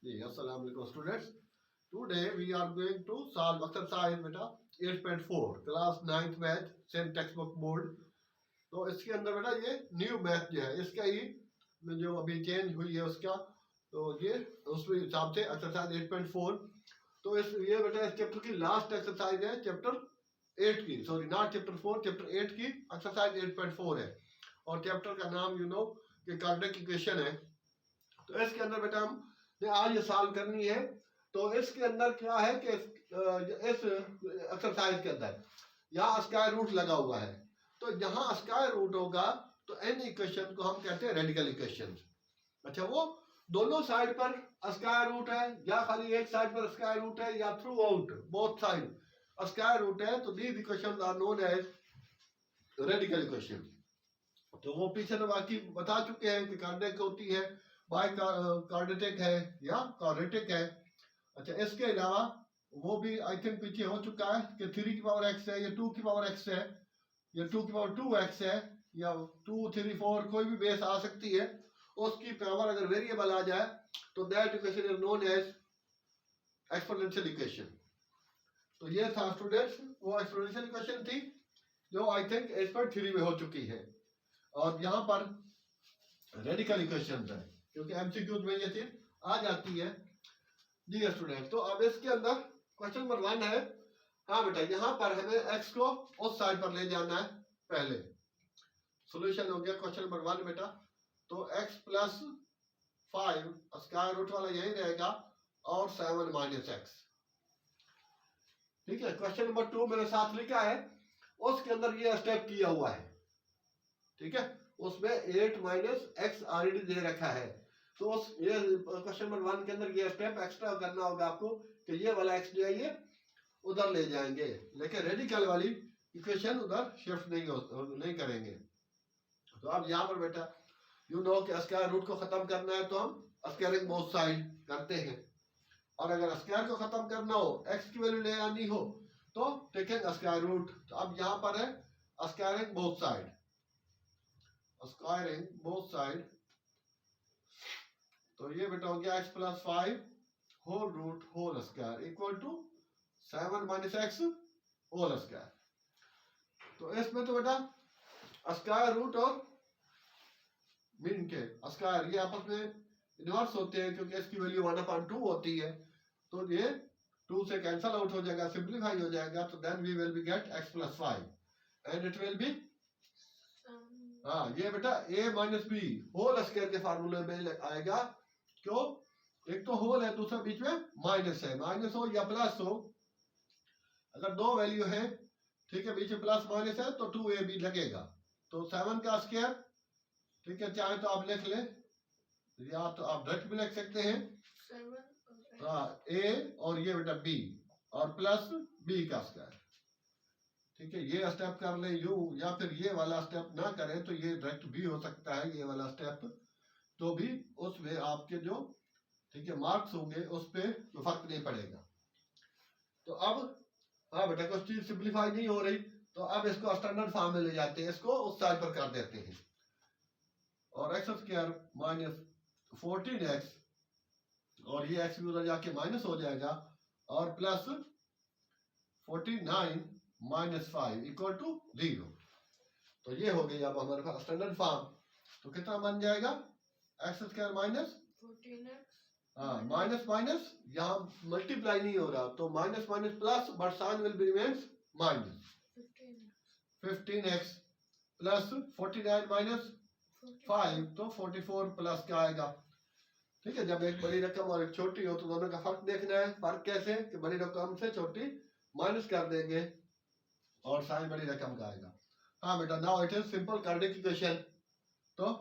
जी अस्सलाम वालेकुम students. Today we are going to solve exercise बेटा 8.4 class 9th math same text book board. तो इसके अंदर बेटा ये न्यू मैथ जो है इसका ही जो अभी चेंज हुई है उसका, तो ये उस हिसाब से एक्सरसाइज 8.4। तो इस ये बेटा इस चैप्टर की लास्ट एक्सरसाइज है, चैप्टर 8 की, सॉरी नॉट चैप्टर 4, चैप्टर 8 की एक्सरसाइज 8.4 है। और चैप्टर का नाम यू नो कि कार्डिक इक्वेशन है। तो इसके अंदर बेटा हम आज ये सॉल्व करनी है। तो इसके अंदर क्या है कि इस एक्सरसाइज के अंदर यहाँ स्क्वायर रूट लगा हुआ है, तो जहां स्क्वायर रूट होगा तो एन इक्वेशन को हम कहते हैं रेडिकल इक्वेशन। अच्छा, वो दोनों साइड पर स्क्वायर रूट है या खाली एक साइड पर स्क्वायर रूट है या throughout both side square root है, तो these equations are known as radical equation. तो वो पीछे तो बाकी बता चुके हैं कि कार्डिक होती है, बाय कार्डिक है या क्वाड्रेटिक है। अच्छा, इसके अलावा वो भी आई थिंक पीछे हो चुका है कि 3 की पावर x है या 2 की पावर x है या 2 की पावर 2x है या 2 3 4 कोई भी बेस आ सकती है। उसकी पावर अगर वेरिएबल आ जाए तो that equation is known as exponential equation. तो ये था स्टूडेंट्स वो एक्सपोनेंशियल इक्वेशन थी जो आई थिंक 8.3 में हो चुकी है। और यहाँ पर रेडिकल इक्वेशन है क्योंकि एमसीक्यू में ये चीज आ जाती है। जी स्टूडेंट, तो अब इसके अंदर क्वेश्चन नंबर 1 है। हाँ बेटा, यहाँ पर हमें x को उस साइड पर ले जाना है। पहले सॉल्यूशन हो गया क्वेश्चन नंबर 1 बेटा। तो x प्लस 5 स्क्वायर रूट वाला यही रहेगा और 7 माइनस एक्स। ठीक है, क्वेश्चन नंबर 2 मेरे साथ लिखा है, उसके अंदर ये स्टेप किया हुआ है। ठीक है, उसमें 8 माइनस एक्स ऑलरेडी दे रखा है। तो ये क्वेश्चन नंबर 1 के अंदर ये स्टेप एक्स्ट्रा करना होगा आपको कि ये वाला एक्स जो है ये उधर ले जाएंगे, लेकिन रेडिकल वाली इक्वेशन उधर शिफ्ट नहीं करेंगे। तो अब यहाँ पर बेटा यू नो कि स्क्वायर रूट को खत्म करना है तो हम स्क्वायरिंग बोथ साइड करते हैं, और अगर स्क्वायर को खत्म करना हो, एक्स की वैल्यू ले आनी हो, तो टेकिंग स्क्वायर रूट। तो अब यहाँ पर है squaring both side, squaring both side. तो ये बेटा हो गया x plus 5 whole root whole square equal to 7 minus x whole square. तो इसमें तो बेटा स्क्वायर रूट और मीन के स्क्वायर ये आपस में इन्वर्स होते हैं क्योंकि इसकी वैल्यू 1/2 होती है। तो ये 2 से कैंसल आउट हो जाएगा, सिंप्लीफाई हो जाएगा। तो then we will be get x plus 5 and it will be हाँ ये बेटा a minus B whole square के फार्मूले में आएगा। क्यों? एक तो होल है, दूसरा बीच में माइनस है। माइनस हो या प्लस हो, अगर दो वैल्यू है, ठीक है, बीच में प्लस माइनस है तो 2ab लगेगा। तो 7 का स्क्वायर, ठीक है, चाहे तो आप लिख ले या तो आप डायरेक्ट भी लिख सकते हैं, हाँ a और ये बेटा b और प्लस b का स्क्वायर। ठीक है, ये स्टेप कर ले यू, या फिर ये वाला स्टेप ना करें तो ये डायरेक्ट भी हो सकता है, ये वाला स्टेप। तो भी उसमें आपके जो ठीक है मार्क्स होंगे उस पर तो फर्क नहीं पड़ेगा। तो अब हाँ बेटा कुछ चीज सिंप्लीफाई नहीं हो रही, तो अब इसको स्टैंडर्ड फॉर्म में ले जाते हैं, इसको उस साइड पर कर देते हैं। और एक्स स्क्वायर माइनस 14x और ये एक्स भी उधर जाके माइनस हो जाएगा और प्लस 49 माइनस 5 इक्वल टू 0। तो ये हो गई अब हमारे पास स्टैंडर्ड फॉर्म। तो कितना बन जाएगा? एक्स स्क्वायर माइनस 14x, हाँ माइनस माइनस यहाँ मल्टीप्लाई नहीं हो रहा, तो minus minus plus but sign will be remains minus 15x plus 49 minus 5 तो 44 प्लस क्या आएगा। ठीक है, जब एक बड़ी रकम और एक छोटी हो तो दोनों का फर्क देखना है। फर्क कैसे कि बड़ी रकम से छोटी माइनस कर देंगे और साइन बड़ी रकम का आएगा। हाँ बेटा, now it is simple cardiac equation. तो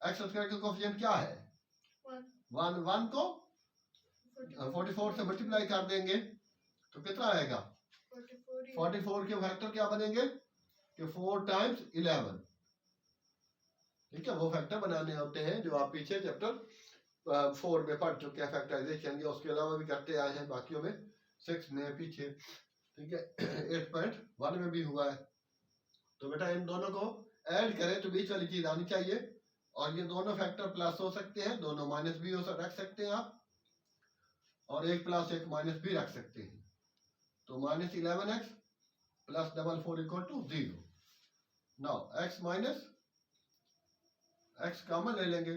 एक्स स्क्वायर का कोएफिशिएंट क्या है? 1 को 44 से मल्टीप्लाई कर देंगे तो कितना आएगा? 44 के फैक्टर क्या बनेंगे कि 4 टाइम्स 11। ठीक है, वो फैक्टर बनाने होते हैं जो आप पीछे चैप्टर 4 में पढ़ चुके हैं, फैक्टराइजेशन, या उसके अलावा भी करते आए हैं बाकियों में, 6 में पीछे। ठीक है, 8.1 में भी हुआ है। तो बेटा इन दोनों को ऐड करें तो बीच वाली चीज आनी चाहिए, और ये दोनों फैक्टर प्लस हो सकते हैं, दोनों माइनस भी हो रख सकते हैं आप। और एक प्लस एक माइनस भी रख सकते हैं। तो -11x plus 4 equal to 0। Now x minus x common ले लेंगे,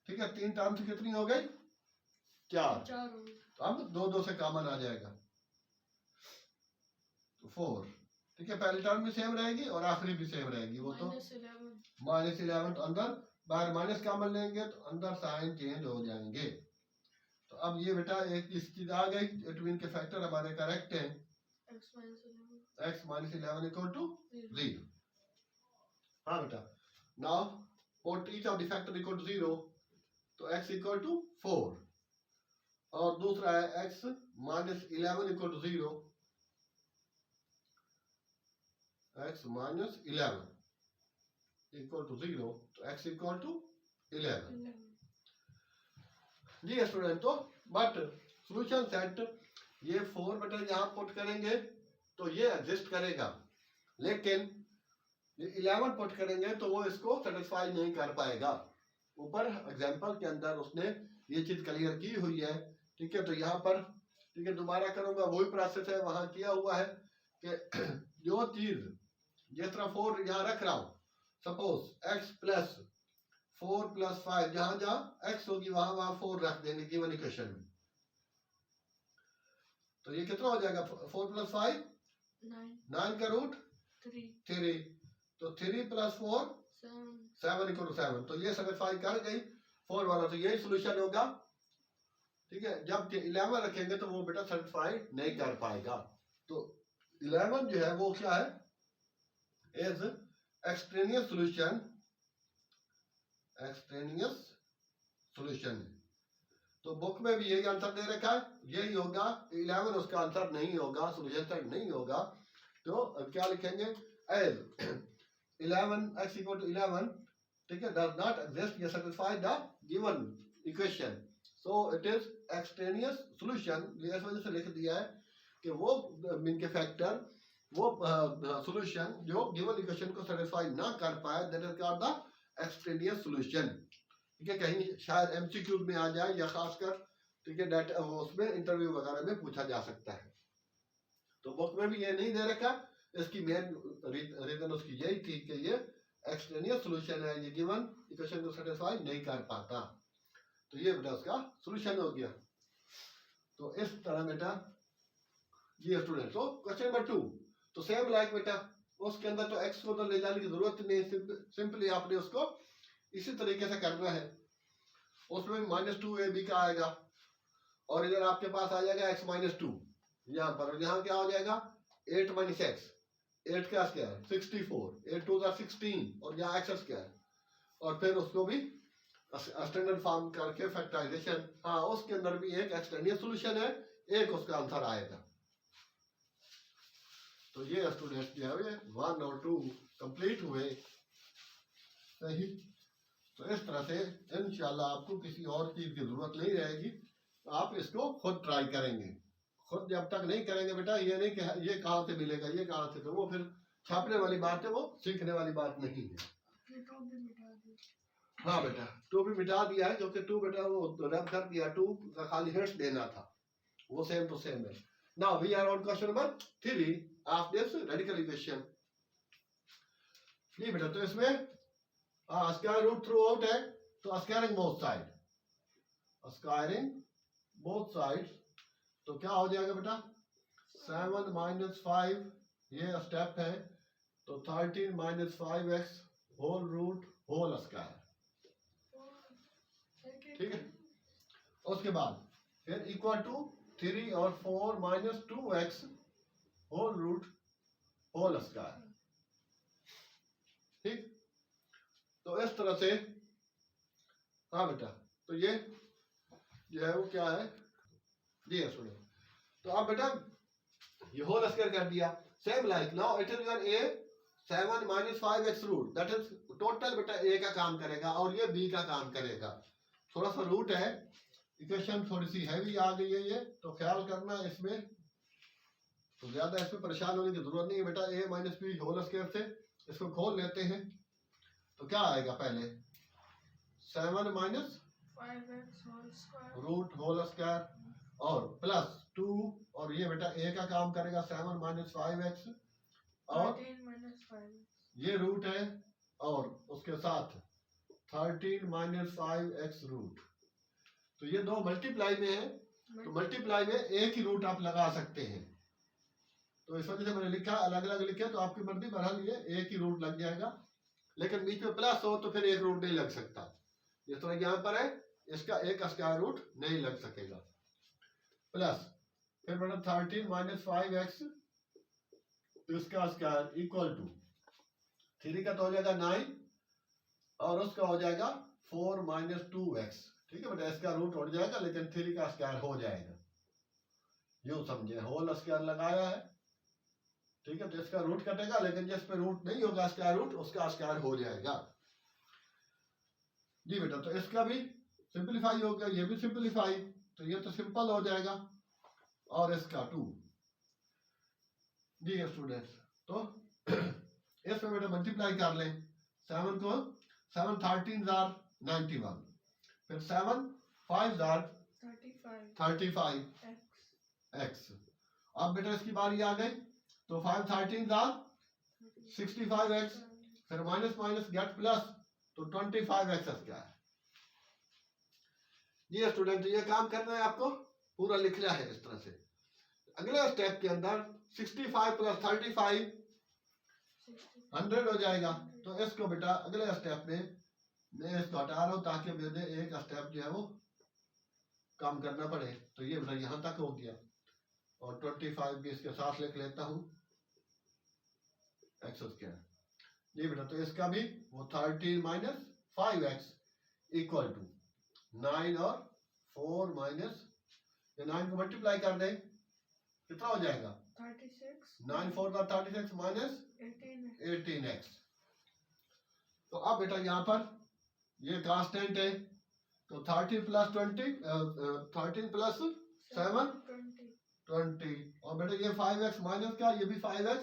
ठीक है। 3 टर्म से कितनी हो गई? 4। तो अब 2 से कॉमन आ जाएगा तो 4, ठीक है। पहली टर्म भी सेम रहेगी और आखिरी भी सेम रहेगी। वो तो -11 तो अंदर बाहर माइनस कॉमन लेंगे तो अंदर साइन चेंज हो जाएंगे। तो अब ये बेटा एक इस चीज आ गई, ट्विन के फैक्टर हमारे करेक्ट हैं। x -11 equal to 0। हाँ बेटा, now put each of the factor equal to 0, तो x इक्वल टू 4 और दूसरा है x -11 equal to 0। x -11 equal to 0 तो x इक्वल टू 11। जी स्टूडेंट, तो बट सॉल्यूशन सेट ये 4 बेटा यहाँ पुट करेंगे तो ये एग्जिस्ट करेगा, लेकिन ये 11 पुट करेंगे तो वो इसको सेटिस्फाई नहीं कर पाएगा। ऊपर एग्जांपल के अंदर उसने ये चीज क्लियर की हुई है, ठीक है। तो यहाँ पर, ठीक है, दोबारा करूंगा, वही प्रोसेस है वहां किया हुआ है कि जो चीज जिस तरह 4 यहाँ रख रहा हूं, सपोज x प्लस 4 प्लस 5, जहां जहां x होगी वहां वहां 4 रख देंगे गिवन इक्वेशन में। तो ये कितना हो जाएगा? 4 प्लस 5 9 का रूट 3, तो 3 प्लस 4 7 इक्वल टू 7। तो ये सेटिस्फाई कर गई 4 वाला, तो यही सोल्यूशन होगा, ठीक है। जब 11 रखेंगे तो वो बेटा सेटिस्फाई नहीं कर पाएगा। तो 11 जो है वो क्या है? Is extraneous solution, extraneous solution. तो बुक में भी यही आंसर दे रखा है, यही होगा। 11 उसका आंसर नहीं होगा, सोल्यूशन सेट नहीं होगा। तो क्या लिखेंगे? एज 11 x इक्वल टू 11, ठीक है, डज नॉट एग्जिस्ट, ये satisfy the given equation, so it is extraneous solution. इस वजह से लिख दिया है कि वो मीन के फैक्टर, वो सोल्यूशन जो गिवन इक्वेशन को सेटिस्फाई ना कर पाए, that is called the extraneous solution, ठीक है। कहीं शायद एमसीक्यू में आ जाए या खासकर, ठीक है, डेटा उसमें इंटरव्यू वगैरह में पूछा जा सकता है। तो बुक में भी ये नहीं दे रखा, इसकी मेन रीजन उसकी यही थी कि ये एक्सट्रेनियस सोल्यूशन है, ये गिवन इक्वेशन को सेटिस्फाई नहीं कर पाता। तो ये बेटा उसका सोल्यूशन हो गया। तो इस तरह बेटा ये स्टूडेंट, तो क्वेश्चन नंबर 2 तो सेम लाइक बेटा, उसके अंदर तो x को तो ले जाने की जरूरत नहीं, सिंपली आपने उसको इसी तरीके से करना है। उसमें -2ab का आएगा और इधर आपके पास आ जाएगा x -2 यहाँ पर, यहाँ क्या हो जाएगा? 8 - x, 8 का स्क्वायर 64, 8 2 16 और यहाँ x स्क्वायर, और फिर उसको भी स्टैंडर्ड फॉर्म करके फैक्टराइजेशन। हाँ, उसके अंदर भी एक एक्सटेंडियस सॉल्यूशन है, एक उसका आंसर आएगा। तो ये स्टूडेंट जो है 1 और 2 कंप्लीट हुए, सही। तो इस तरह से इंशाल्लाह आपको किसी और चीज की जरूरत नहीं रहेगी, आप इसको खुद ट्राई करेंगे। खुद जब तक नहीं करेंगे बेटा, ये नहीं कि ये कहाँ से मिलेगा, ये कहाँ से, तो वो फिर छापने वाली बात है, वो सीखने वाली बात नहीं है। हाँ बेटा, 2 भी मिटा दिया है, क्योंकि 2 बेटा वो रब कर दिया, 2 का खाली हिंट्स देना था, वो सेम टू सेम है। Now we are on question number 3 of this radical equation. ये बेटा, तो इसमें स्क्वायर रूट थ्रू आउट है, तो squaring both side, squaring both side, तो क्या हो जाएगा बेटा? 7 - 5, ये स्टेप है, तो 13 - 5x whole root whole square, ठीक है। उसके बाद फिर इक्वल टू 3 और 4 - 2x whole root whole square, ठीक। तो इस तरह से, हाँ बेटा, तो ये जो है वो क्या है, ये सुनो। तो आप बेटा ये होल स्क्वायर कर दिया, same like now it is your a 7 - 5x root, that is total बेटा a का काम करेगा और ये b का काम करेगा। थोड़ा सा रूट है, इक्वेशन थोड़ी सी हैवी आ गई है ये, तो ख्याल करना इसमें, तो ज्यादा इसमें परेशान होने की जरूरत नहीं है बेटा। a - b होल स्क्वायर से इसको खोल लेते हैं, तो क्या आएगा? पहले 7 - 5x रूट होल स्क्वायर और प्लस का काम करेगा 7 माइनस 5x और 13 minus 5. ये रूट है और उसके साथ 13 माइनस 5x रूट। तो ये दो मल्टीप्लाई में है, तो मल्टीप्लाई में एक ही रूट आप लगा सकते हैं। तो इस वजह से मैंने लिखा अलग अलग लिखे, तो आपकी मर्जी बहरहाल ये एक ही रूट लग जाएगा, लेकिन बीच में प्लस हो तो फिर एक रूट नहीं लग सकता। जिस तरह यहाँ पर है इसका एक स्क्वायर रूट नहीं लग सकेगा। प्लस फिर बेटा 13 माइनस 5x, तो इसका स्क्वायर इक्वल टू 3 का तो हो जाएगा 9 और उसका हो जाएगा 4 माइनस 2x। ठीक है बेटा, इसका रूट उठ जाएगा लेकिन 3 का स्क्वायर हो जाएगा। यूं समझे, होल स्क्वायर लगाया है, ठीक है, तो इसका रूट कटेगा, लेकिन जिस पे रूट नहीं होगा स्क्वायर रूट, उसका स्क्वायर हो जाएगा। जी बेटा, तो इसका भी सिंपलीफाई हो गया, ये भी सिंपलीफाई, तो ये तो सिंपल हो जाएगा। और इसका 2। जी स्टूडेंट्स, तो इसमें बेटा मल्टीप्लाई कर लें 7 को, 7 13 जार 91, फिर 7 5 जार 35 x। अब बेटा इसकी बारी आ गई, तो 5 13 जार 65x, फिर माइनस माइनस गेट प्लस, तो 25x स्क्वायर। ये स्टूडेंट, ये काम करना है आपको, पूरा लिखना है इस तरह से। अगले स्टेप के अंदर 65 प्लस 35 100 हो जाएगा। तो इसको बेटा अगले स्टेप में मैं इसको हटा रहा हूं ताकि मुझे एक स्टेप जो है वो काम करना पड़े। तो ये बेटा यहां तक हो गया, और 25 भी इसके साथ लिख लेता हूं एक्स स्क्वायर। ये बेटा, तो इसका भी वो 13 माइनस 5x इक्वल टू 9 और 4 माइनस, ये 9 को मल्टीप्लाई कर दें, कितना हो जाएगा 36, 9 4 का 36 माइनस 18x। तो अब बेटा यहाँ पर ये कांस्टेंट है, तो 13 प्लस 20, 13 प्लस 7 20, और बेटा ये 5x माइनस का, ये भी 5x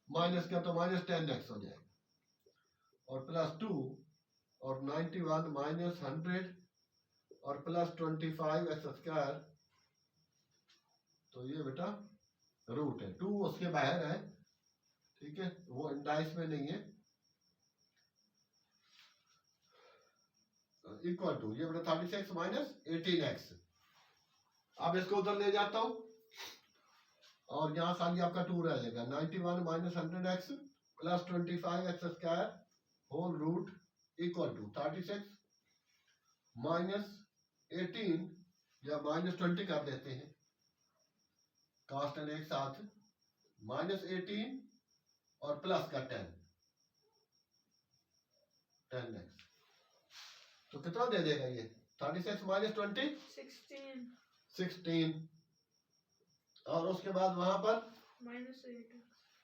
माइनस का, तो माइनस 10x हो जाएगा, और प्लस 2 और 91 माइनस 100 और प्लस 25x स्क्वायर। तो ये बेटा रूट है, 2 उसके बाहर है, ठीक है, वो इंडाइस में नहीं है, इक्वल टू ये बेटा 36 माइनस 18x। अब इसको उधर ले जाता हूं, और यहाँ खाली आपका 2 रहेगा, 91 minus 100x plus 25x square whole root equal to 36 minus 18 या माइनस 20 कर देते हैं, कांस्टेंट एक साथ, माइनस 18 और प्लस का 10x। तो कितना दे देगा ये 36 माइनस 20 16, और उसके बाद वहां पर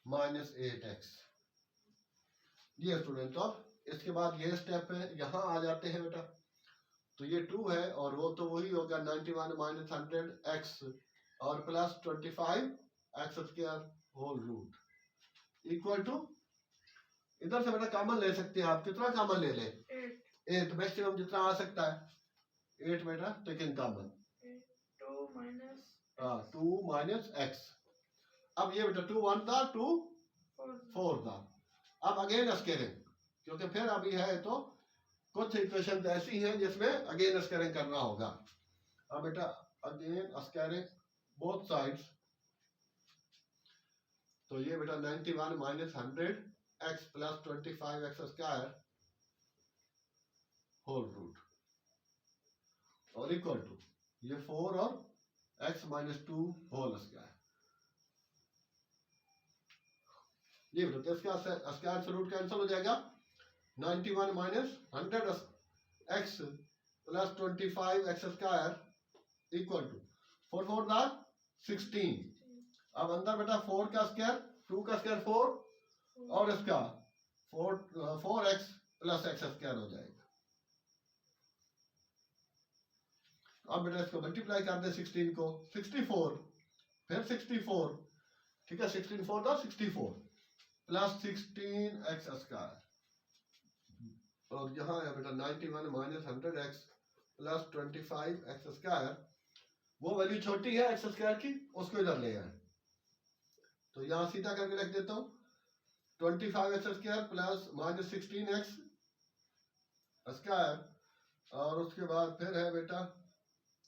माइनस 8x। ये स्टूडेंट, तो अब इसके बाद ये स्टेप है, यहाँ आ जाते हैं बेटा, तो ये 2 है और वो तो वही होगा 91 माइनस 100x और plus 25x square whole root equal to, इधर से बेटा कॉमन ले सकते हैं आप, कितना कॉमन ले लें 8, मैक्सिमम जितना आ सकता है 8 बेटा टेकन कॉमन, 2 माइनस x। अब ये बेटा 2 1 था, 2 4 था। अब अगेन स्केलिंग, क्योंकि फिर अभी है तो कुछ इक्वेशन ऐसी हैं जिसमें अगेन स्केलिंग करना होगा। अब बेटा अगेन स्केलिंग बोथ साइड्स, तो ये बेटा 91 minus 100x plus 25x square whole root और इक्वल टू ये 4 और x माइनस 2 होल स्क्वायर। ये बेटा इसका स्क्वायर से रूट कैंसिल हो जाएगा, 91 minus 100x plus 25x square equal to 4 4 दा 16। अब अंदर बेटा 4 का स्क्वायर, 2 का स्क्वायर 4 और इसका 4x प्लस x स्क्वायर हो जाएगा। अब बेटा इसको मल्टीप्लाई कर दे 16 को, 64 फिर 64, ठीक है, 16 4 दा 64 प्लस 16x स्क्वायर, और यहाँ है बेटा 91 minus 100x plus 25x square. वो वैल्यू छोटी है x स्क्वायर की, उसको इधर ले आए, तो यहाँ सीधा करके रख देता हूँ 25x square plus minus 16x square, और उसके बाद फिर है बेटा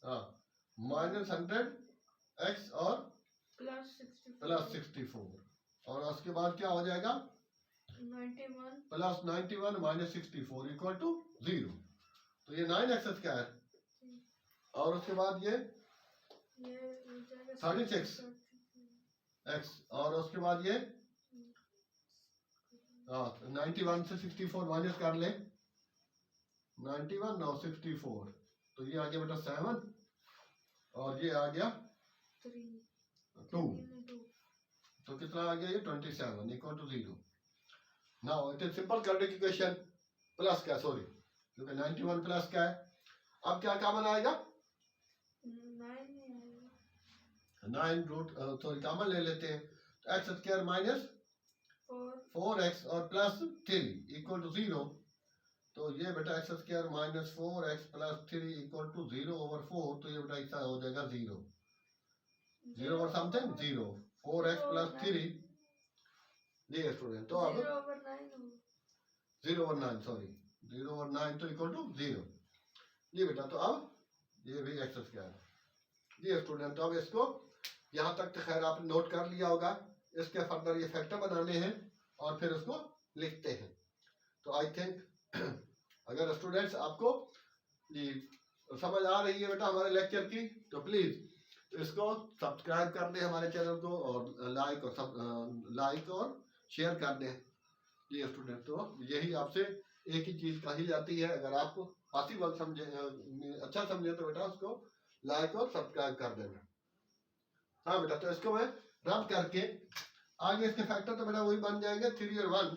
हाँ माइनस 100x और प्लस 64, और उसके बाद क्या हो जाएगा 91 प्लस 91 माइनस 64 इक्वल टू 0। तो ये 9x स्क्वायर, और उसके बाद ये हो जाएगा 36 x, और उसके बाद ये हाँ 91 से 64 माइनस कर ले 91 और 64, तो ये आ गया बेटा 7 और ये आ गया 2, तो कितना आ गया ये 27 equal to 0। Now it is simple quadratic equation plus क्या सॉरी क्योंकि 91 प्लस क्या है, अब क्या कॉमन आएगा 9 रूट सॉरी कॉमन ले लेते हैं, तो एक्स स्क्वायर माइनस 4x और प्लस 3 इक्वल टू 0। तो ये बेटा x square minus 4x plus 3 equal to 0 over 4, तो ये बेटा ऐसा हो जाएगा 0 ओवर समथिंग 0 4x प्लस 3 ये स्टूडेंट, तो अब 0 ओवर 9 सॉरी 0 ओवर 9 तो इक्वल टू 0 ये बेटा, तो अब ये भी एक्स स्क्वायर ये स्टूडेंट। तो अब इसको यहाँ तक तो खैर आपने नोट कर लिया होगा, इसके फर्दर ये फैक्टर बनाने हैं और फिर उसको लिखते हैं। तो आई थिंक अगर स्टूडेंट्स आपको ये समझ आ रही है बेटा हमारे लेक्चर की, तो प्लीज इसको सब्सक्राइब कर दें हमारे चैनल को, और लाइक और शेयर कर दें ये स्टूडेंट। तो यही आपसे एक ही चीज कही जाती है, अगर आप पॉसिबल समझे अच्छा समझे तो बेटा उसको लाइक और सब्सक्राइब कर देना। हाँ बेटा, तो इसको मैं रब करके आगे इसके फैक्टर तो बेटा वही बन जाएंगे 3 और 1।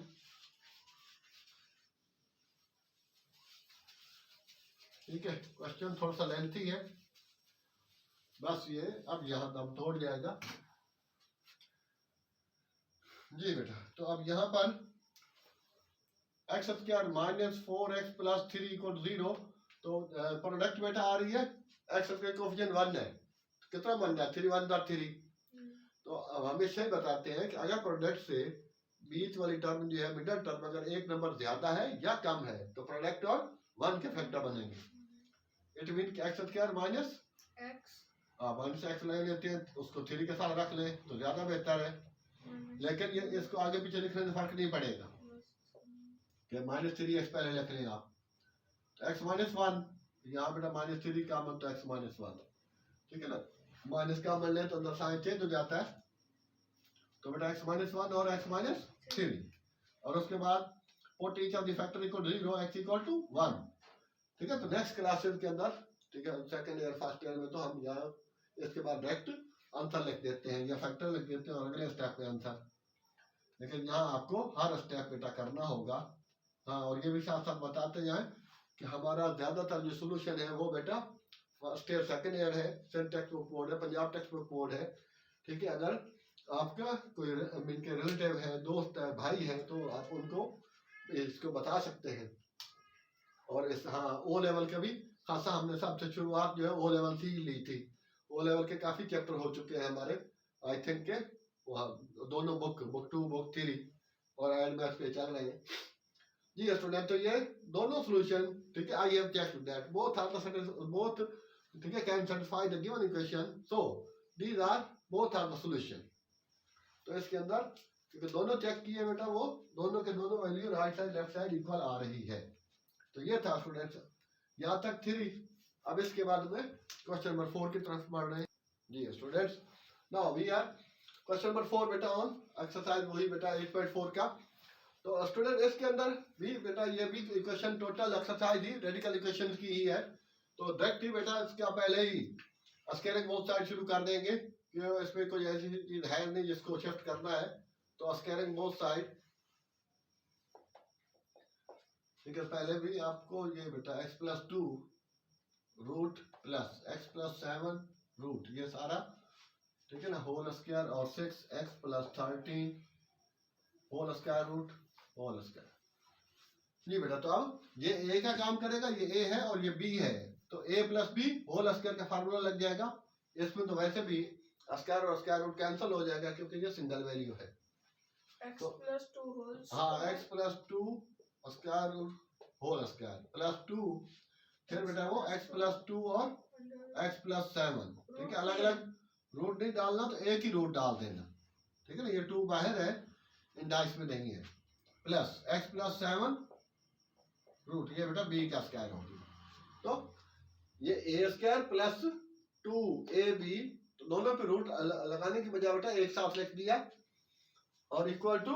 ठीक है, क्वेश्चन थोड़ा सा लेंथी है, बस ये अब यहाँ दम तोड़ जाएगा जी बेटा। तो अब यहाँ पर x square minus 4x plus 3 equal to 0, तो प्रोडक्ट बेटा आ रही है एक्स स्क्वायर कोफिशिएंट 1 है, कितना बन रहा है 3 1 3। तो अब हम इससे बताते हैं कि अगर प्रोडक्ट से बीच वाली टर्म जो है मिडिल टर्म अगर एक नंबर ज्यादा है या कम है तो प्रोडक्ट और 1 के फैक्टर बनेंगे। It mean x square minus x ले लेते हैं, उसको 3 के साथ रख ले तो ज्यादा बेहतर है, लेकिन ये इसको आगे पीछे लिखने से फर्क नहीं पड़ेगा कि -3x पहले लिख लें आप, तो x -1 यहाँ बेटा -3 का मतलब x -1, ठीक है ना, माइनस का मान ले तो अंदर साइन चेंज हो जाता है, तो बेटा x -1 और x -3, और उसके बाद put each of the factor equal to 0 x equal to 1। ठीक है, तो नेक्स्ट क्लासेस के अंदर, ठीक है, सेकंड ईयर फर्स्ट ईयर में तो हम यहाँ इसके बाद डायरेक्ट आंसर लिख देते हैं या फैक्टर लिख देते हैं और अगले स्टेप पे आंसर, लेकिन यहाँ आपको हर स्टेप बेटा करना होगा। हाँ, और ये भी साथ साथ बताते जाएं कि हमारा ज्यादातर जो सोल्यूशन है वो बेटा फर्स्ट ईयर सेकंड ईयर है, सेंट टेक्स्ट बुक बोर्ड है, पंजाब टेक्स्ट बुक बोर्ड है। ठीक है, अगर आपका कोई इनके रिलेटिव है, दोस्त है, भाई है, तो आप उनको इसको बता सकते हैं। और इस हाँ ओ लेवल का भी खासा हमने सबसे शुरुआत जो है ओ लेवल से ही ली थी, ओ लेवल के काफी चैप्टर हो चुके हैं हमारे, आई थिंक के दोनों बुक 2 बुक 3 और एड मैथ्स पे चल रहे हैं जी स्टूडेंट। तो ये दोनों सॉल्यूशन, ठीक है, I have checked that both are both, ठीक है, can satisfy the given equation, so these are both are the solution. तो इसके अंदर क्योंकि दोनों चेक किए बेटा, वो दोनों के दोनों value right side left side equal आ रही है। तो ये था स्टूडेंट्स यहाँ तक 3। अब इसके बाद में क्वेश्चन नंबर 4 की तरफ बढ़ रहे हैं जी students. Now we are question number 4 बेटा ऑन एक्सरसाइज वही बेटा 8.4 का। तो स्टूडेंट इसके अंदर भी बेटा ये भी इक्वेशन टोटल एक्सरसाइज ही रेडिकल इक्वेशन की ही है, तो डायरेक्ट ही बेटा इसका पहले ही स्केलिंग बोथ साइड शुरू कर देंगे कि इसमें कोई ऐसी चीज है नहीं जिसको शिफ्ट करना है, तो स्केलिंग बोथ साइड। ठीक है, पहले भी आपको ये बेटा x+2 root plus x+7 root ये सारा, ठीक है ना, होल स्क्वायर और 6x + 13 whole square root whole square जी बेटा। तो अब ये a का काम करेगा, ये a है और ये b है, तो a + b होल स्क्वायर का फार्मूला लग जाएगा। इसमें तो वैसे भी स्क्वायर और स्क्वायर रूट कैंसिल हो जाएगा क्योंकि ये सिंगल वैल्यू है। x तो plus 2 whole हाँ square x plus 2 square root whole square plus 2, फिर बेटा वो x प्लस 2 और under x प्लस 7, ठीक है। रूट अलग अलग रूट नहीं डालना, तो एक ही रूट डाल देना, ठीक है ना। ये 2 बाहर है, इंडाइस में नहीं है। प्लस x प्लस 7 रूट, ये बेटा b का स्क्वायर हो गया। तो ये a स्क्वायर प्लस 2ab, तो दोनों पे रूट लगाने की बजाय बेटा एक साथ लिख दिया, और इक्वल टू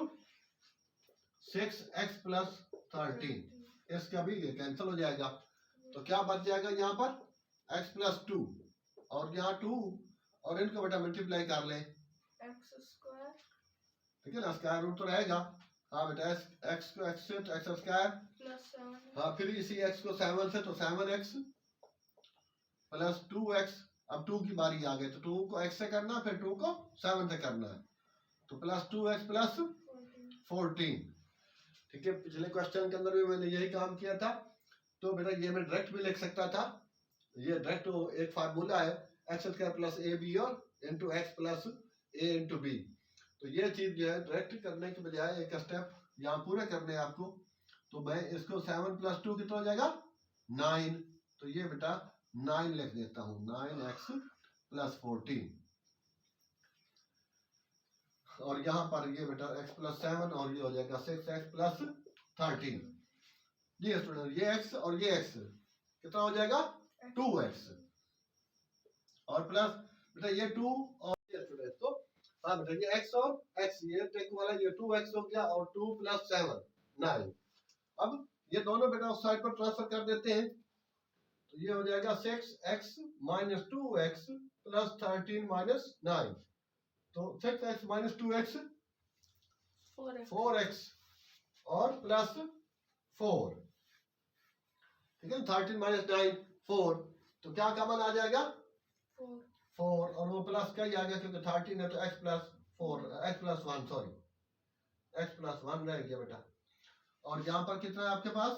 6x प्लस 13, इसका भी कैंसिल हो जाएगा। तो क्या बच जाएगा यहाँ पर, x प्लस 2 और यहाँ 2, और इनको बेटा मल्टीप्लाई कर ले, x square ठीक है ना। स्क्वायर रूट तो रहेगा, हाँ बेटा x को x से तो x स्क्वायर, plus 7 हाँ फिर इसी x को 7 से तो 7x प्लस 2x। अब 2 की बारी आ गई, तो 2 को x से करना, फिर 2 को 7 से करना है, तो प्लस 2x प्लस 14, ठीक है। पिछले क्वेश्चन के अंदर भी मैंने यही काम किया था। तो बेटा ये मैं डायरेक्ट भी लिख सकता था, ये डायरेक्ट एक फार्मूला है, x square plus A B और into x plus A into B. तो ये चीज जो है डायरेक्ट करने के बजाय एक स्टेप यहाँ पूरे करने हैं आपको। तो मैं इसको 7 प्लस 2 कितना हो जाएगा 9, तो ये बेटा 9 लिख देता हूँ, 9x प्लस 14, और यहाँ पर ये बेटा x प्लस 7 और ये हो जाएगा 6x प्लस 13। जी स्टूडेंट, ये x और ये x कितना हो जाएगा 2x, और प्लस बेटा ये 2 और ये स्टूडेंट, तो हाँ बेटा ये x और x, ये टेक वाला ये 2x हो गया, और 2 प्लस 7 9। अब ये दोनों बेटा उस साइड पर ट्रांसफर कर देते हैं, तो ये हो जाएगा 6x minus 2x plus 13 minus 9, तो 6x माइनस 2x 4x और प्लस 4, ठीक है। 13 माइनस 9 4, तो क्या कॉमन आ जाएगा 4, और वो प्लस का ही आ गया क्योंकि 13 है, तो x plus 4 x plus 1 sorry x plus 1 रह गया बेटा। और यहाँ पर कितना है आपके पास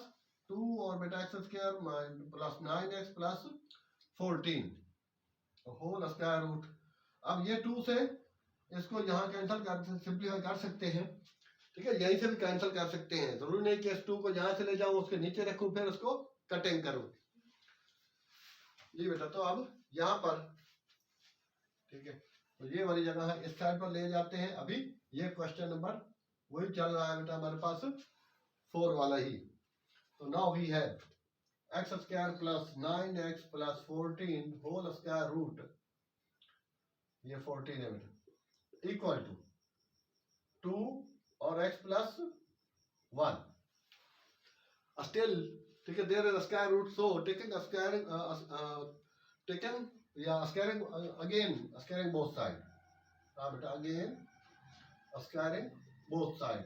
2 और बेटा x square plus 9x plus 14 whole square root. अब ये 2 से इसको यहाँ कैंसिल कर सिंप्लीफाई कर सकते हैं, ठीक है। यहीं से भी कैंसिल कर सकते हैं, जरूरी नहीं कि इस 2 को यहाँ से ले जाऊं उसके नीचे रखूं फिर उसको कटिंग करूं। जी बेटा, तो अब यहाँ पर ठीक है, तो ये वाली जगह है, इस साइड पर ले जाते हैं। अभी ये क्वेश्चन नंबर वही चल रहा है बेटा हमारे पास 4 वाला ही। तो now we have x square plus 9x plus 14 whole square root, ये 14 है बेटा, इक्वल टू 2 और x प्लस 1 स्टिल, ठीक है। There is square root, so taking squaring taken या squaring again, squaring both side, हाँ बेटा अगेन स्क्वायरिंग बोथ साइड,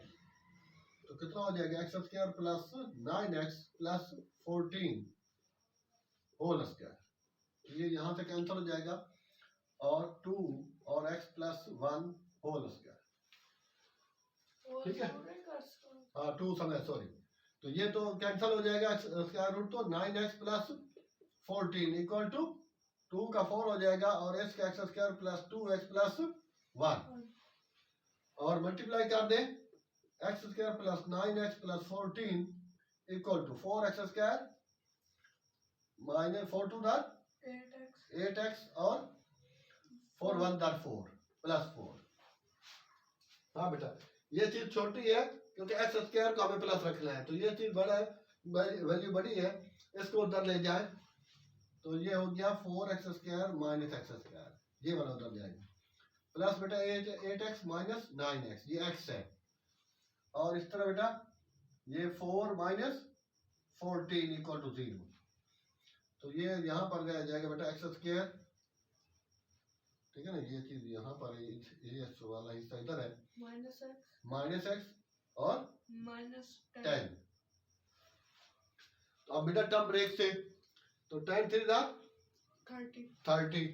तो कितना हो जाएगा x square plus 9x plus 14 whole square, ये यहाँ से कैंसिल हो जाएगा, और 2 और x प्लस 1 होल स्क्वायर, ठीक है। हाँ 2 समय सॉरी, तो ये तो कैंसिल हो जाएगा स्क्वायर रूट, तो 9x प्लस 14 इक्वल टू 2 का 4 हो जाएगा, और x का x square plus 2x plus 1, और मल्टीप्लाई कर दे x square plus 9x plus 14 equal to 4x square minus 4 टू दर 8x और 4 1 दर 4 प्लस 4। हाँ बेटा, ये चीज छोटी है क्योंकि x स्क्वायर को हमें प्लस रखना है, तो ये चीज बड़ा है, वैल्यू बड़ी है, इसको उधर ले जाए, तो ये हो गया 4x square minus x square, ये वाला उधर जाएगा, प्लस बेटा 8x माइनस 9x, ये x है, और इस तरह बेटा ये 4 माइनस 14 इक्वल टू 0, तो ये यहाँ पर रह जाएगा बेटा x स्क्वायर, ठीक है ना। ये चीज यहाँ पर ये वाला हिस्सा इधर है, माइनस x और माइनस 10, तो अब बेटा टर्म ब्रेक से, तो 10 3 जा 30,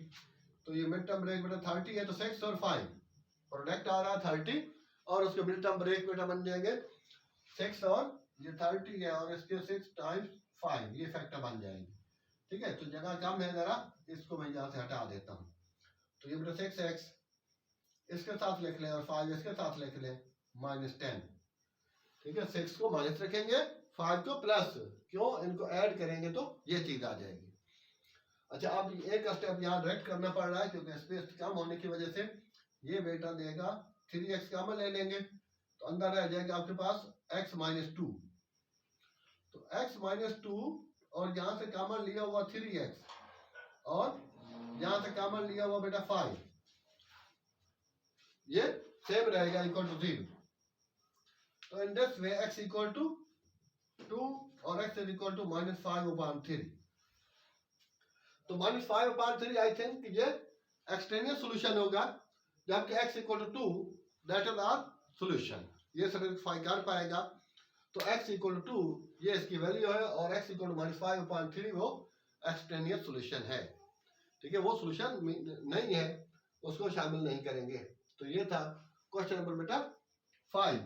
तो ये मिड टर्म ब्रेक बेटा 30 है, तो 6 और 5 प्रोडक्ट आ रहा है 30, और उसके मिड टर्म ब्रेक बेटा बन जाएंगे 6 और ये 30 है, और इसके 6 टाइम्स 5, ये फैक्टर बन जाएंगे, ठीक है। तो जगह कम है जरा, इसको मैं यहाँ से हटा देता हूँ, तो ये बेटा बेटा 6x इसके साथ लिख लें और 5 इसके साथ लिख लें -10। ठीक है, 6 को माइनस रखेंगे, 5 को प्लस, क्यों, इनको ऐड करेंगे तो ये चीज आ जाएगी। अच्छा, अब एक स्टेप यहाँ डायरेक्ट करना पड़ रहा है क्योंकि स्पेस कम होने की वजह से। ये बेटा देगा 3x कॉमन ले लेंगे तो अंदर रह जाएगा आपके पास x -2। तो x -2 और यहाँ से कॉमन लिया हुआ 3x और यहाँ से कॉमन लिया हुआ बेटा 5, ये सेम रहेगा, इक्वल टू 0। तो in this way x equal to 2 और x इज इक्वल टू -5/3। तो -5/3 आई थिंक ये एक्सटेनियस सॉल्यूशन होगा, जबकि x equal to 2 that is our solution. ये सेटिस्फाई कर पाएगा। तो x इक्वल टू 2 ये इसकी वैल्यू है और x इक्वल टू -5/3 वो एक्सटेनियस सॉल्यूशन है। ठीक है, वो सॉल्यूशन नहीं है, उसको शामिल नहीं करेंगे। तो ये था क्वेश्चन नंबर बेटा 5।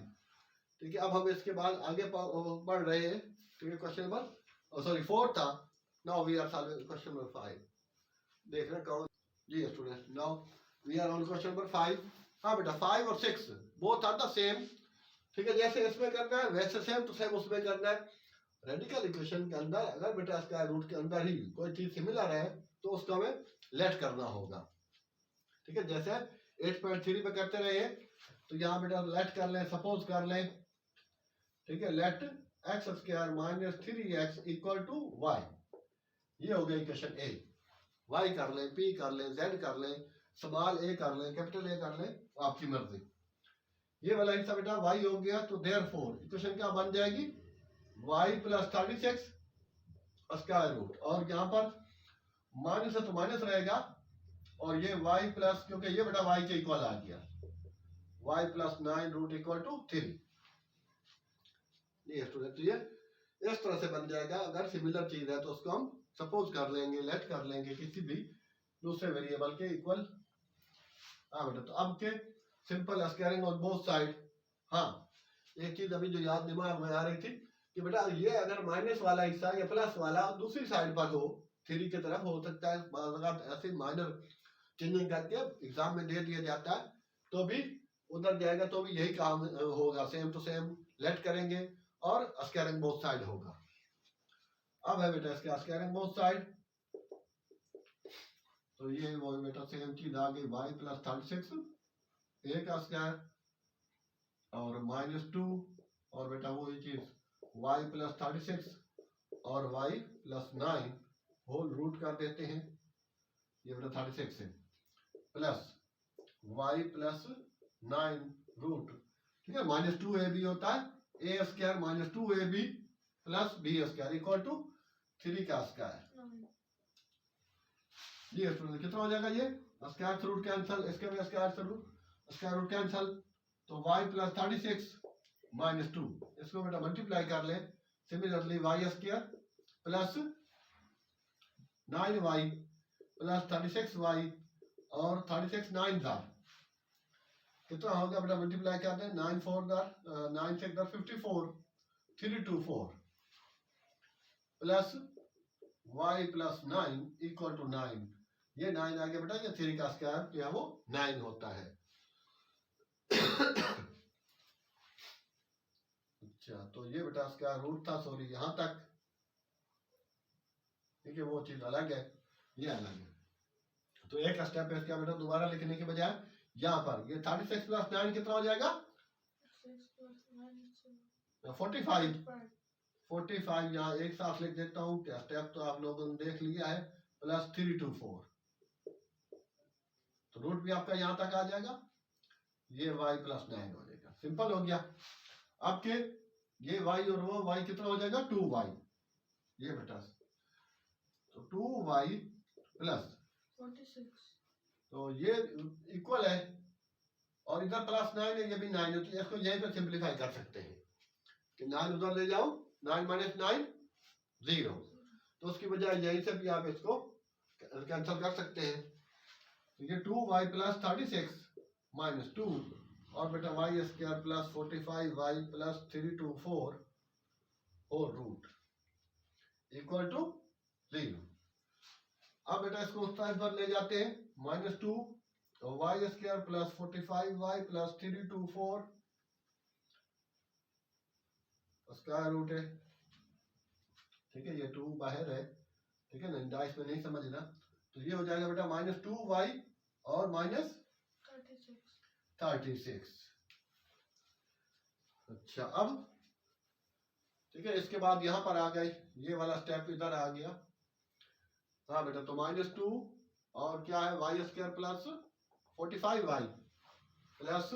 ठीक है, अब हम इसके बाद आगे बढ़ रहे हैं। ठीक है, क्वेश्चन नंबर 4 था। Now we are solving question number 5। देख रहे कौन जी student, now we are on question number 5। हाँ बेटा 5 और 6 बोथ आर द सेम। ठीक है, जैसे इसमें करना है वैसे सेम टू सेम उसमें करना है। रेडिकल इक्वेशन के अंदर अगर बेटा स्क्वायर रूट के अंदर ही कोई चीज सिमिलर है तो उसको हमें लेट करना होगा। ठीक है, जैसे 8.3 पे करते रहे, तो यहाँ बेटा लेट कर लें, सपोज कर लें। ठीक है, late x² - 3x equal to y। ये हो गया इक्वेशन ए। y कर लें, p कर लें, z कर लें, स्मॉल a कर लें, कैपिटल A कर लें, आपकी मर्जी। ये वाला हिस्सा बेटा y हो गया। तो देयरफॉर इक्वेशन क्या बन जाएगी, y + 36 स्क्वायर रूट, और यहाँ पर माइनस है तो माइनस रहेगा, और ये y प्लस, क्योंकि ये बेटा y के इक्वल आ गया, y + 9√= 3। ये स्टूडेंट, तो ये इस तरह से बन जाएगा। अगर सिमिलर चीज है तो उसको हम सपोज कर लेंगे, लेट कर लेंगे किसी भी दूसरे वेरिएबल के इक्वल। हाँ बेटा, तो अब के simple squaring on both side. हाँ, एक चीज अभी जो याद दिमाग में आ रही थी कि बेटा ये अगर माइनस वाला हिस्सा या प्लस वाला दूसरी साइड पर हो, 3 की तरफ हो सकता है, ऐसे माइनर चेंजिंग करके एग्जाम में दे दिया जाता है, तो भी उधर जाएगा तो भी यही काम होगा, सेम टू सेम लेट करेंगे और स्क्वायरिंग बोथ साइड होगा। अब है बेटा इसके स्क्वायरिंग बोथ साइड, तो ये वो बेटा सेम चीज आ गई, y + 36 a का स्क्वायर और -2, और बेटा वही चीज y + 36 और y + 9 होल रूट कर देते हैं। ये बेटा 36 है प्लस y + 9 रूट। ठीक है, -2ab होता है, a² - 2ab + b² equal to 3 का स्क्वायर। ये स्टूडेंट कितना हो जाएगा, ये स्क्वायर से रूट कैंसिल, इसके भी स्क्वायर रूट कैंसिल, तो y + 36 - 2, इसको बेटा मल्टीप्लाई कर ले। Similarly y² plus 9y plus 36y और 36 9 था, कितना होगा बेटा, मल्टीप्लाई करते हैं, 9 6 54, 324 प्लस y + 9 इक्वल टू 9। ये 9 आ गया बेटा, ये 3 का स्क्वायर जो है वो 9 होता है। अच्छा, तो ये बेटा स्क्वायर रूट था, सॉरी यहां तक। ठीक है, वो चीज अलग है, ये अलग है। तो एक स्टेप है इसका बेटा, दोबारा लिखने के बजाय यहाँ पर ये 36 + 9 कितना हो जाएगा, 45 यहाँ एक साथ लिख देता हूँ, क्या स्टेप तो आप लोगों ने देख लिया है, प्लस 324, तो रूट भी आपका यहाँ तक आ जाएगा, ये y + 9 हो जाएगा। सिंपल हो गया। अब के ये y और वो y कितना हो जाएगा, 2y, ये बेटा, तो 2y + 46, तो ये इक्वल है, और इधर +9 है, ये भी 9 है, तो इसको यहीं पर सिंप्लीफाई कर सकते हैं कि 9 उधर ले जाओ, 9 - 9 0, तो उसकी बजाय यहीं से भी आप इसको कैंसिल कर सकते हैं। तो ये 2y + 36 - 2 और बेटा y² + 45y + 324 whole root equal to 0। अब बेटा इसको उस साइड पर ले जाते हैं, -2 तो y square plus 45y plus 324 square root है, ठीक है, ये 2 बाहर है, ठीक है ना, डाइस में नहीं समझना। तो ये हो जाएगा बेटा -2y और -36। अच्छा अब ठीक है, इसके बाद यहाँ पर आ गई, ये वाला स्टेप इधर आ गया। हाँ बेटा, तो -2 और क्या है y square plus 45y plus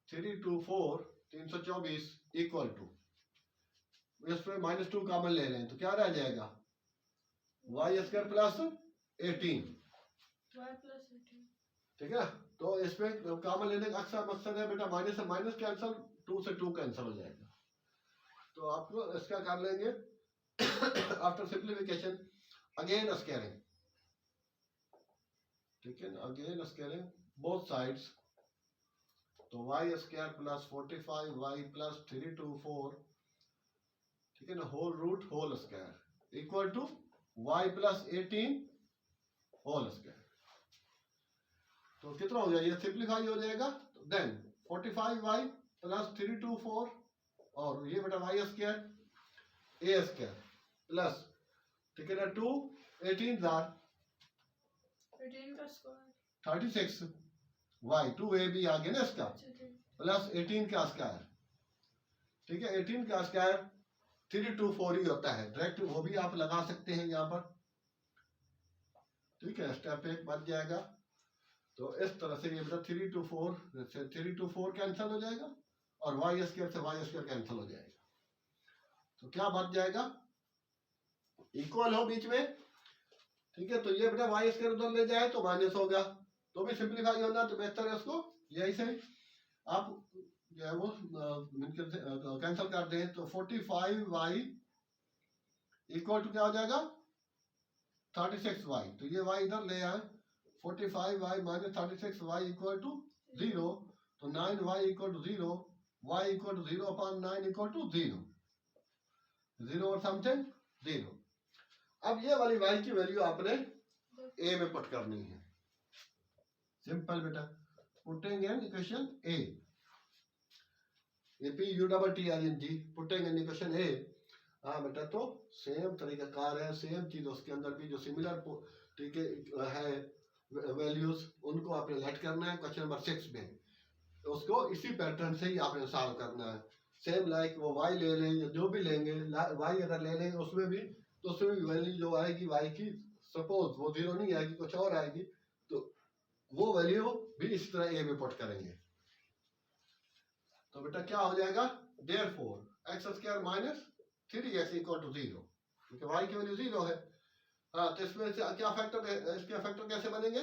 324 324 equal to, इसमें -2 कॉमन ले रहे हैं तो क्या रह जाएगा वाई स्क्वायर प्लस 18, ठीक है। तो इसमें कॉमन लेने का अक्सर मकसद है बेटा माइनस से माइनस कैंसिल, 2 से 2 कैंसिल हो जाएगा। तो आपको इसका कर लेंगे आफ्टर सिंप्लीफिकेशन अगेन स्क्वायरिंग, ठीक है ना, अगेन स्क्वायरिंग बोथ साइड्स। तो y square plus 45y plus 324, ठीक है ना, whole root whole square equal to y plus 18 whole square. तो कितना हो जाएगा, सिंप्लीफाई हो जाएगा। तो देन 45y प्लस 324 और ये बेटा वाई स्क्वायर ए स्क्वायर प्लस, ठीक है ना, 2 18 36 y 2ab आ गया ना इसका, प्लस 18 का स्क्वायर, ठीक है, 18 का स्क्वायर 324 ही होता है, डायरेक्ट वो भी आप लगा सकते हैं यहाँ पर, ठीक है। स्टेप 1 बच जाएगा। तो इस तरह से ये बेटा 324 से 324 कैंसिल हो जाएगा और वाई स्क्वायर से वाई स्क्वायर कैंसिल हो जाएगा। तो क्या बच जाएगा, इक्वल हो बीच में, ठीक है। तो ये बेटा वाई स्क्वायर उधर ले जाए तो माइनस होगा, तो भी सिंप्लीफाई होना तो बेहतर है उसको यही से आप जो है वो कैंसिल कर दें। तो 45y इक्वल टू क्या हो जाएगा 36y, तो ये y इधर ले आए, 45y minus 36y equal to 0, तो 9y equal to 0, y equal to 0 upon 9 equal to 0, 0 और समथिंग 0। अब ये वाली y की वैल्यू आपने a में पुट करनी है, सिंपल बेटा, पुटिंग इन इक्वेशन a, ये PUTTING putting in equation a। हाँ बेटा, तो सेम तरीका कार है, सेम चीज उसके अंदर भी जो सिमिलर ठीक है वैल्यूज उनको आपने लेट करना है क्वेश्चन नंबर 6 में, तो उसको इसी पैटर्न से ही आपने सॉल्व करना है। सेम लाइक वो y ले लें या जो भी लेंगे, y अगर ले लेंगे उसमें भी, तो उसमें भी वैल्यू जो आएगी y की, सपोज वो 0 नहीं आएगी कुछ और आएगी, तो वो वैल्यू भी इस तरह a में पुट करेंगे। तो बेटा क्या हो जाएगा, therefore x square minus 3x equal to 0, क्योंकि y की वैल्यू 0 है। हाँ, तो इसमें से क्या फैक्टर है, इसके फैक्टर कैसे बनेंगे,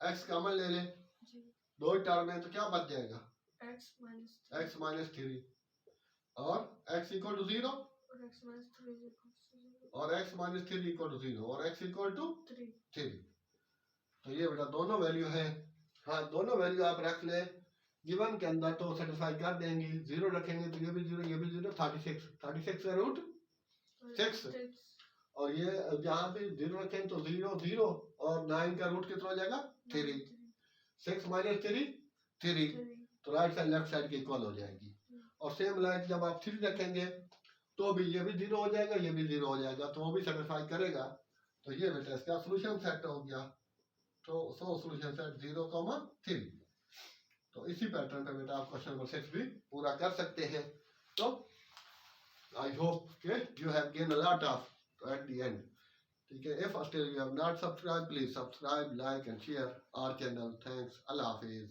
x कॉमन ले लें, दो टर्म में, तो क्या बच जाएगा x माइनस 3 और x इक्वल टू 0 और x माइनस 3 इक्वल टू 0 और x इक्वल टू 3। तो ये बेटा दोनों वैल्यू है। हाँ, दोनों वैल्यू आप रख ले गिवन के अंदर तो सेटिस्फाई कर देंगी। 0 रखेंगे तो ये भी 0 ये भी 0, 36 का रूट 6 और ये जहाँ पे 0 रखें तो 0 0 और 9 का रूट कितना हो जाएगा 3, 6 माइनस 3, तो राइट साइड लेफ्ट साइड की इक्वल हो जाएगी। और सेम लाइक जब आप 3 रखेंगे तो भी ये भी 0 हो जाएगा, ये भी 0 हो जाएगा, तो वो भी सेटिस्फाई करेगा। तो ये बेटा इसका सोल्यूशन सेट हो गया। तो सोल्यूशन सेट 0, 3। तो इसी पैटर्न पे बेटा आप क्वेश्चन नंबर 6 भी पूरा कर सकते हैं। तो आई होप के you have gain a lot of at the end, ठीक है। If still you have not subscribed, please subscribe, like and share our channel. Thanks. Allah Hafiz.